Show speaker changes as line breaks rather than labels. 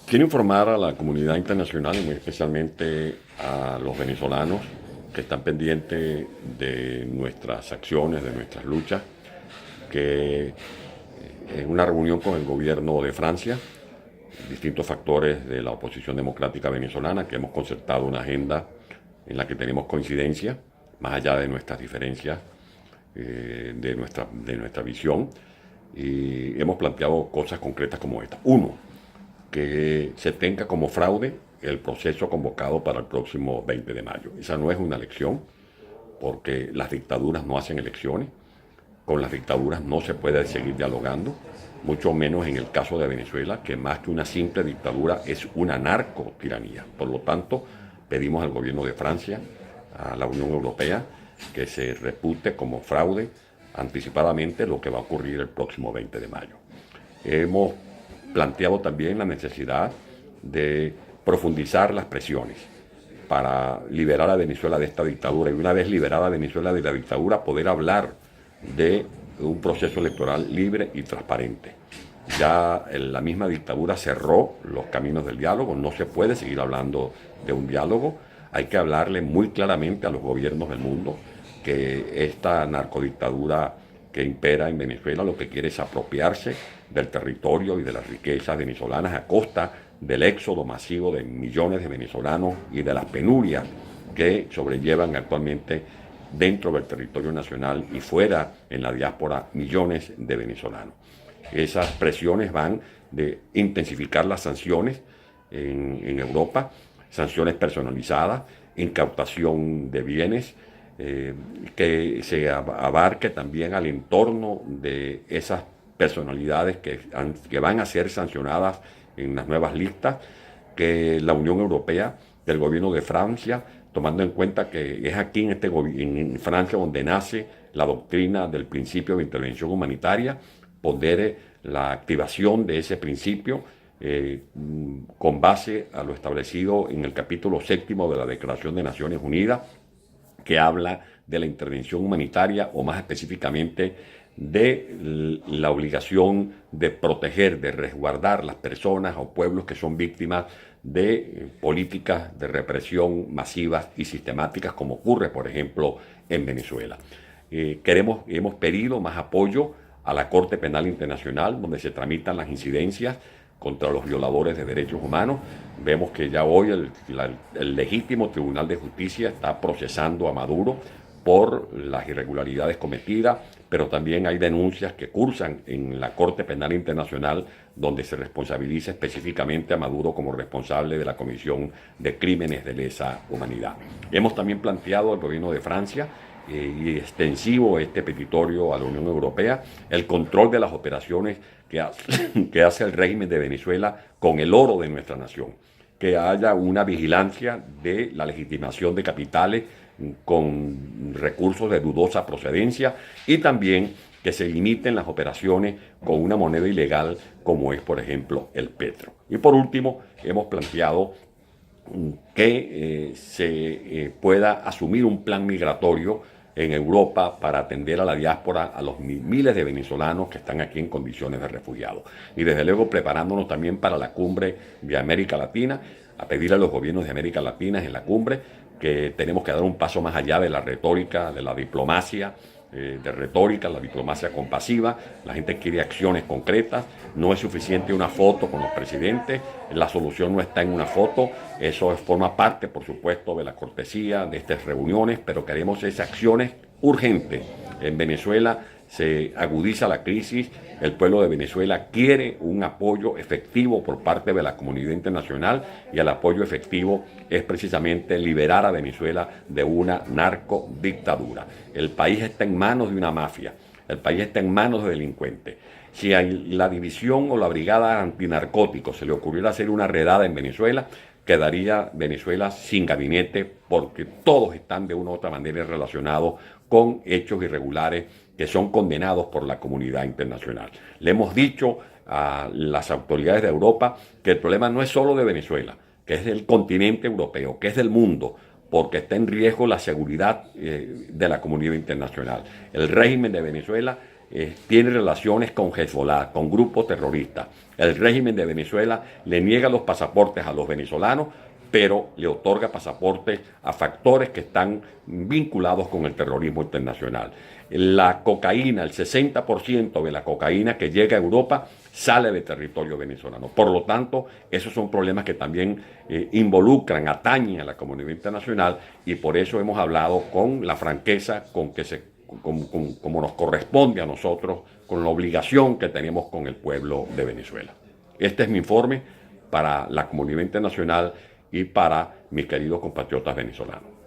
Quiero informar a la comunidad internacional y muy especialmente a los venezolanos que están pendientes de nuestras acciones, de nuestras luchas, que en una reunión con el gobierno de Francia, distintos factores de la oposición democrática venezolana, que hemos concertado una agenda en la que tenemos coincidencia, más allá de nuestras diferencias, de nuestra visión, y hemos planteado cosas concretas como esta. Uno, que se tenga como fraude el proceso convocado para el próximo 20 de mayo. Esa no es una elección, porque las dictaduras no hacen elecciones. Con las dictaduras no se puede seguir dialogando, mucho menos en el caso de Venezuela, que más que una simple dictadura es una narcotiranía. Por lo tanto, pedimos al gobierno de Francia, a la Unión Europea, que se repute como fraude anticipadamente lo que va a ocurrir el próximo 20 de mayo. Hemos planteado también la necesidad de profundizar las presiones para liberar a Venezuela de esta dictadura y una vez liberada a Venezuela de la dictadura poder hablar de un proceso electoral libre y transparente. Ya la misma dictadura cerró los caminos del diálogo, no se puede seguir hablando de un diálogo, hay que hablarle muy claramente a los gobiernos del mundo que esta narcodictadura que impera en Venezuela lo que quiere es apropiarse del territorio y de las riquezas venezolanas a costa del éxodo masivo de millones de venezolanos y de las penurias que sobrellevan actualmente dentro del territorio nacional y fuera en la diáspora millones de venezolanos. Esas presiones van de intensificar las sanciones en Europa, sanciones personalizadas, incautación de bienes, que se abarque también al entorno de esas personalidades que van a ser sancionadas en las nuevas listas, que la Unión Europea, del gobierno de Francia, tomando en cuenta que es aquí en Francia donde nace la doctrina del principio de intervención humanitaria, pondere la activación de ese principio con base a lo establecido en el capítulo 7 de la Declaración de Naciones Unidas, que habla de la intervención humanitaria o más específicamente de la obligación de proteger, de resguardar las personas o pueblos que son víctimas de políticas de represión masivas y sistemáticas como ocurre, por ejemplo, en Venezuela. Hemos pedido más apoyo a la Corte Penal Internacional, donde se tramitan las incidencias contra los violadores de derechos humanos. Vemos que ya hoy el legítimo Tribunal de Justicia está procesando a Maduro por las irregularidades cometidas, pero también hay denuncias que cursan en la Corte Penal Internacional donde se responsabiliza específicamente a Maduro como responsable de la comisión de crímenes de lesa humanidad. Hemos también planteado al gobierno de Francia y extensivo este petitorio a la Unión Europea, el control de las operaciones que hace el régimen de Venezuela con el oro de nuestra nación, que haya una vigilancia de la legitimación de capitales con recursos de dudosa procedencia y también que se limiten las operaciones con una moneda ilegal como es, por ejemplo, el petro. Y por último, hemos planteado que se pueda asumir un plan migratorio en Europa para atender a la diáspora, a los miles de venezolanos que están aquí en condiciones de refugiados. Y desde luego preparándonos también para la cumbre de América Latina, a pedir a los gobiernos de América Latina en la cumbre que tenemos que dar un paso más allá de la retórica, de la diplomacia, la diplomacia compasiva. La gente quiere acciones concretas, no es suficiente una foto con los presidentes, la solución no está en una foto, eso forma parte, por supuesto, de la cortesía de estas reuniones, pero queremos esas acciones urgentes. En Venezuela se agudiza la crisis, el pueblo de Venezuela quiere un apoyo efectivo por parte de la comunidad internacional y el apoyo efectivo es precisamente liberar a Venezuela de una narcodictadura. El país está en manos de una mafia, el país está en manos de delincuentes. Si a la división o la brigada antinarcóticos se le ocurriera hacer una redada en Venezuela, quedaría Venezuela sin gabinete porque todos están de una u otra manera relacionados con hechos irregulares que son condenados por la comunidad internacional. Le hemos dicho a las autoridades de Europa que el problema no es solo de Venezuela, que es del continente europeo, que es del mundo, porque está en riesgo la seguridad de la comunidad internacional. El régimen de Venezuela tiene relaciones con Hezbollah, con grupos terroristas. El régimen de Venezuela le niega los pasaportes a los venezolanos, pero le otorga pasaportes a factores que están vinculados con el terrorismo internacional. La cocaína, el 60% de la cocaína que llega a Europa sale del territorio venezolano. Por lo tanto, esos son problemas que también involucran, atañen a la comunidad internacional, y por eso hemos hablado con la franqueza con que como nos corresponde a nosotros, con la obligación que tenemos con el pueblo de Venezuela. Este es mi informe para la comunidad internacional y para mis queridos compatriotas venezolanos.